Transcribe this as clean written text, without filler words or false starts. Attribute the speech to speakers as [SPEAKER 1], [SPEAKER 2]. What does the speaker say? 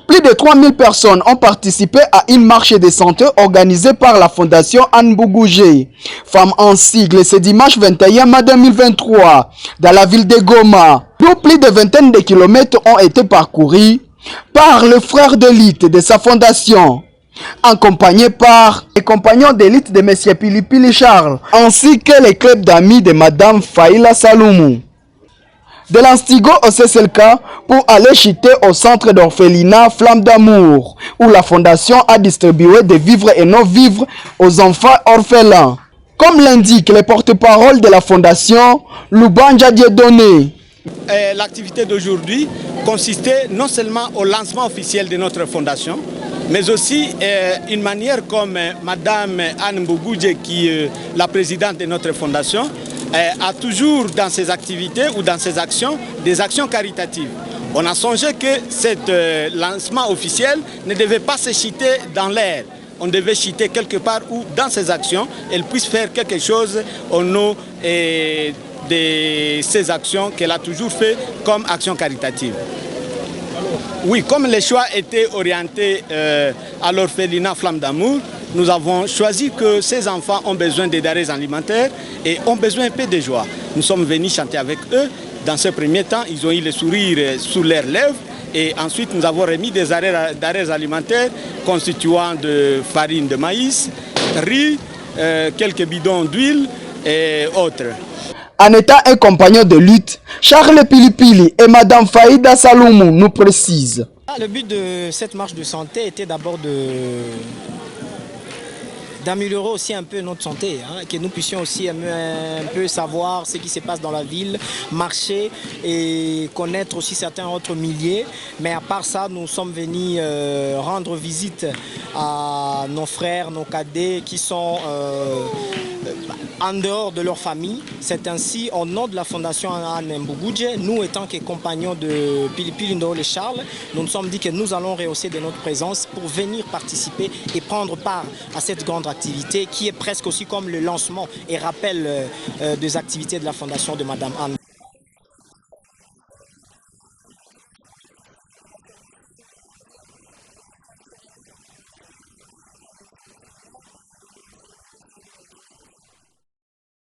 [SPEAKER 1] Plus de 3000 personnes ont participé à une marche de santé organisée par la Fondation Anne Bougoudje. Femmes en sigle, ce dimanche 21 mai 2023, dans la ville de Goma. Plus de vingtaine de kilomètres ont été parcourus par le frère d'élite de sa fondation, accompagné par les compagnons d'élite de M. Pilipili Charles, ainsi que les clubs d'amis de Mme Faïla Saloumou. De l'Anstigo au CCLK pour aller chuter au centre d'orphelinat Flamme d'Amour, où la fondation a distribué des vivres et non-vivres aux enfants orphelins. Comme l'indique le porte-parole de la fondation, Lubanja Dieudonné.
[SPEAKER 2] L'activité d'aujourd'hui consistait non seulement au lancement officiel de notre fondation, mais aussi une manière comme Mme Anne Bougoudje, qui est la présidente de notre fondation, a toujours dans ses activités ou dans ses actions des actions caritatives. On a songé que ce lancement officiel ne devait pas se chuter dans l'air. On devait chuter quelque part où dans ses actions, elle puisse faire quelque chose au nom de ces actions qu'elle a toujours fait comme action caritative. Oui, comme les choix étaient orientés à l'orphelinat Flamme d'Amour, nous avons choisi que ces enfants ont besoin de denrées alimentaires et ont besoin un peu de joie. Nous sommes venus chanter avec eux. Dans ce premier temps, ils ont eu le sourire sur leurs lèvres. Et ensuite, nous avons remis des denrées alimentaires constituant de farine de maïs, riz, quelques bidons d'huile et autres.
[SPEAKER 1] En étant un compagnon de lutte, Charles Pilipili et Mme Faïda Saloumou nous précisent.
[SPEAKER 3] Le but de cette marche de santé était d'abord d'améliorer aussi un peu notre santé, que nous puissions aussi un peu savoir ce qui se passe dans la ville, marcher et connaître aussi certains autres milliers. Mais à part ça, nous sommes venus rendre visite à nos frères, nos cadets qui sont en dehors de leur famille. C'est ainsi, au nom de la Fondation Anne Bougoudje, nous étant que compagnons de Pilipili Ndole Charles, nous nous sommes dit que nous allons rehausser de notre présence pour venir participer et prendre part à cette grande activité qui est presque aussi comme le lancement et rappel des activités de la Fondation de Mme Anne.